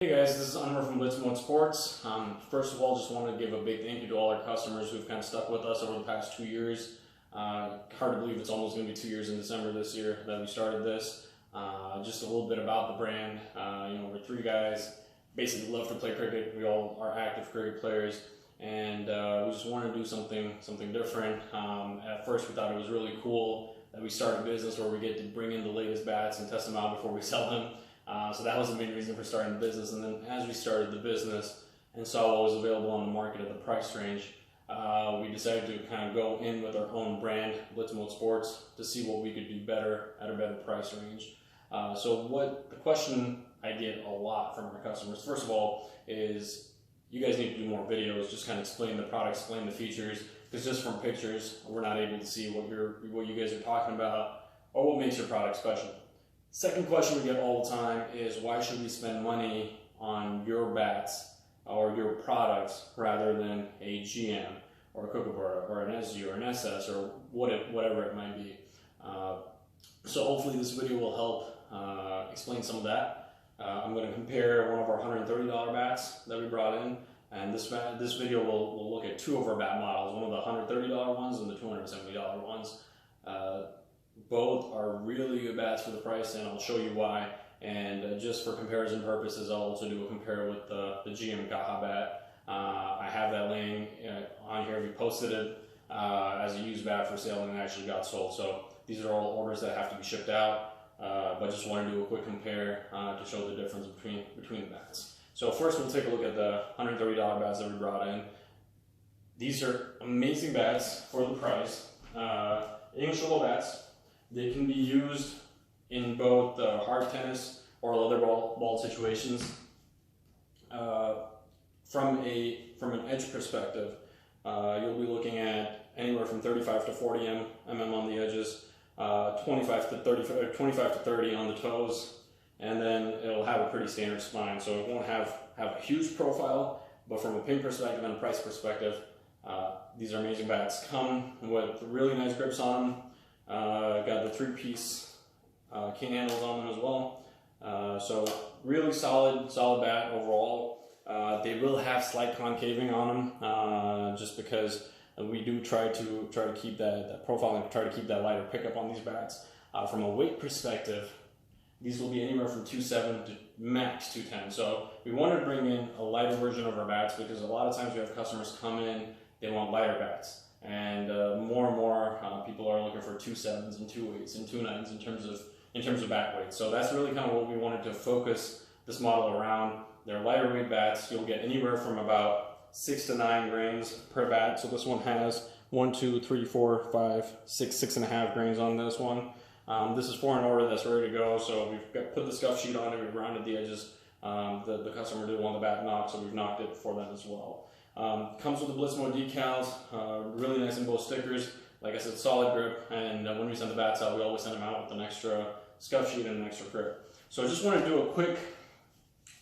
Hey guys, this is Anwar from BlitzMode Sports. First of all, just want to give a big thank you to all our customers who've kind of stuck with us over the past 2 years. Hard to believe it's almost going to be 2 years in December this year that we started this. Just a little bit about the brand. We're three guys, basically love to play cricket. We all are active cricket players, and we just wanted to do something different. At first, we thought it was really cool that we start a business where we get to bring in the latest bats and test them out before we sell them. So that was the main reason for starting the business. And then as we started the business and saw what was available on the market at the price range, we decided to kind of go in with our own brand, BlitzMode Sports, to see what we could do better at a better price range. So what the question I get a lot from our customers, first of all, is you guys need to do more videos, just kind of explain the product, explain the features, because just from pictures, we're not able to see what you guys are talking about or what makes your product special. Second question we get all the time is, why should we spend money on your bats or your products rather than a GM or a Kookaburra or an SG or an SS or whatever it might be. So hopefully this video will help explain some of that. I'm going to compare one of our $130 bats that we brought in, and this video will look at two of our bat models, one of the $130 ones and the $270 ones. Both are really good bats for the price, and I'll show you why. And just for comparison purposes, I'll also do a compare with the GM Kaha bat. I have that laying on here. We posted it as a used bat for sale, and it actually got sold. So these are all orders that have to be shipped out, but just want to do a quick compare to show the difference between the bats. So first we'll take a look at the $130 bats that we brought in. These are amazing bats for the price. English willow bats. They can be used in both hard tennis or leather ball situations. From an edge perspective, you'll be looking at anywhere from 35 to 40 mm on the edges, 25 to 30 on the toes, and then it'll have a pretty standard spine. So it won't have a huge profile, but from a pin perspective and a price perspective, these are amazing bats. Come with really nice grips on them. Got the 3-piece cane handles on them as well. So really solid bat overall. They will have slight concaving on them, just because we do try to keep that profile and try to keep that lighter pickup on these bats. From a weight perspective, these will be anywhere from 2.7 to max 210. So we wanted to bring in a lighter version of our bats, because a lot of times we have customers come in, they want lighter bats. And more and more people are looking for 2.7s and 2.8s and 2.9s in terms of bat weight. So that's really kind of what we wanted to focus this model around. They're lighter weight bats. You'll get anywhere from about 6 to 9 grains per bat. So this one has 1, 2, 3, 4, 5, 6, 6.5 grains on this one. This is for an order that's ready to go. So we've put the scuff sheet on it. We've rounded the edges. The customer didn't want the bat knocked, so we've knocked it for them as well. Comes with the BlitzMode decals, really nice embossed stickers. Like I said, solid grip, and when we send the bats out, we always send them out with an extra scuff sheet and an extra grip. So I just want to do a quick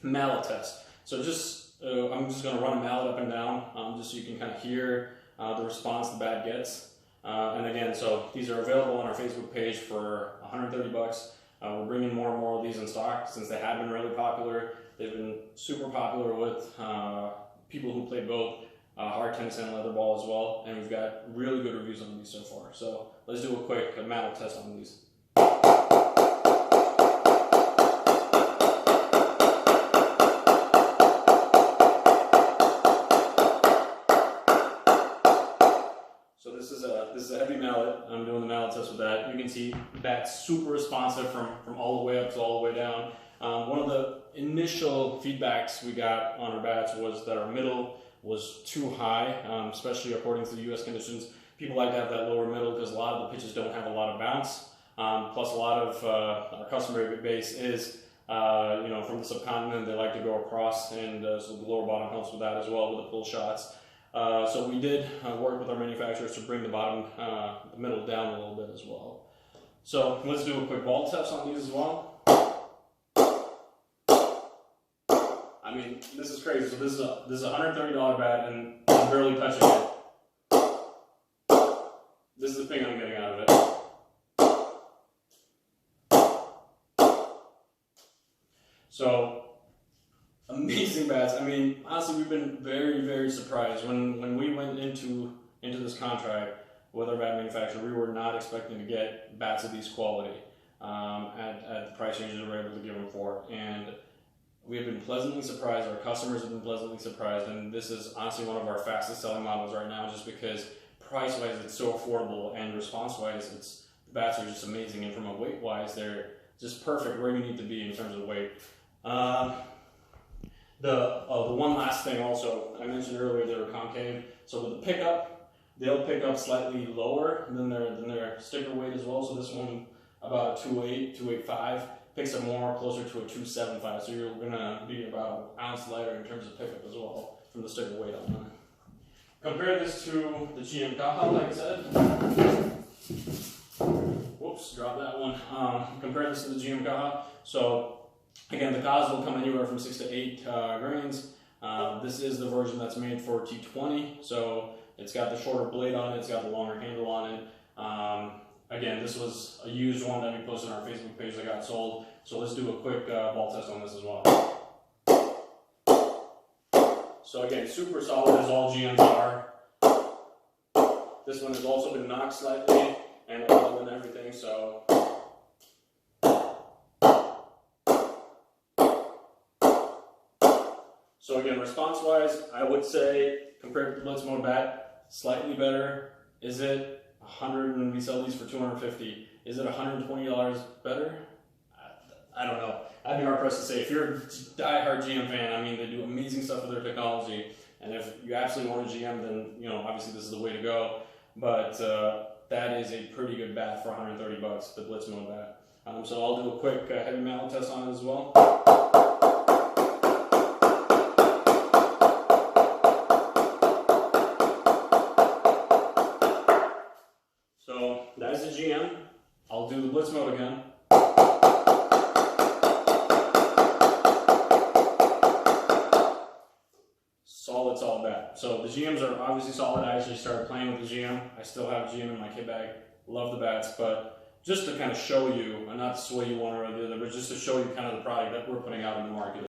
mallet test. So I'm just going to run a mallet up and down, just so you can kind of hear the response the bat gets. And again, so these are available on our Facebook page for $130. We're bringing more and more of these in stock since they have been really popular. They've been super popular with people who play both hard tennis and leather ball as well, and we've got really good reviews on these so far. So let's do a quick mallet test on these. So this is a heavy mallet. I'm doing the mallet test with that. You can see that's super responsive from all the way up to all the way down. One of the initial feedbacks we got on our bats was that our middle was too high, especially according to the US conditions. People like to have that lower middle because a lot of the pitches don't have a lot of bounce. Plus a lot of our customer base is from the subcontinent. They like to go across, and so the lower bottom helps with that as well with the pull shots. So we did work with our manufacturers to bring the middle down a little bit as well. So let's do a quick ball test on these as well. I mean, this is crazy. So this is a $130 bat, and I'm barely touching it. This is the thing I'm getting out of it. So amazing bats. I mean, honestly, we've been very, very surprised. When we went into this contract with our bat manufacturer, we were not expecting to get bats of these quality at the price ranges we were able to give them for. And we have been pleasantly surprised. Our customers have been pleasantly surprised. And this is honestly one of our fastest selling models right now, just because price-wise it's so affordable, and response-wise the bats are just amazing. And from a weight-wise, they're just perfect where you need to be in terms of weight. The one last thing also, I mentioned earlier they were concave. So with the pickup, they'll pick up slightly lower than their sticker weight as well. So this one, about a 2.8, 2.85, picks up more, closer to a 2.75. So you're gonna be about an ounce lighter in terms of pickup as well from the sticker weight on it. Compare this to the GM Kaha, like I said. Whoops, dropped that one. Compare this to the GM Kaha. So again, the Kahas will come anywhere from 6 to 8 grains. This is the version that's made for T20, so it's got the shorter blade on it, it's got the longer handle on it. Again, this was a used one that we posted on our Facebook page that got sold, so let's do a quick ball test on this as well. So again, super solid as all GMs are. This one has also been knocked slightly and oiled and everything, so. So again, response-wise, I would say, compared to the BlitzMode bat, slightly better. Is it 100 and we sell these for $250? Is it $120 better? I don't know. I'd be hard pressed to say. If you're a die-hard GM fan, I mean, they do amazing stuff with their technology. And if you absolutely want a GM, then, you know, obviously this is the way to go. But that is a pretty good bat for $130, the BlitzMode bat. So I'll do a quick heavy metal test on it as well. So that is the GM. I'll do the BlitzMode again. Solid bat. So the GMs are obviously solid. I actually started playing with the GM. I still have a GM in my kit bag. Love the bats, but just to kind of show you, and not to sway you one or the other, but just to show you kind of the product that we're putting out in the market.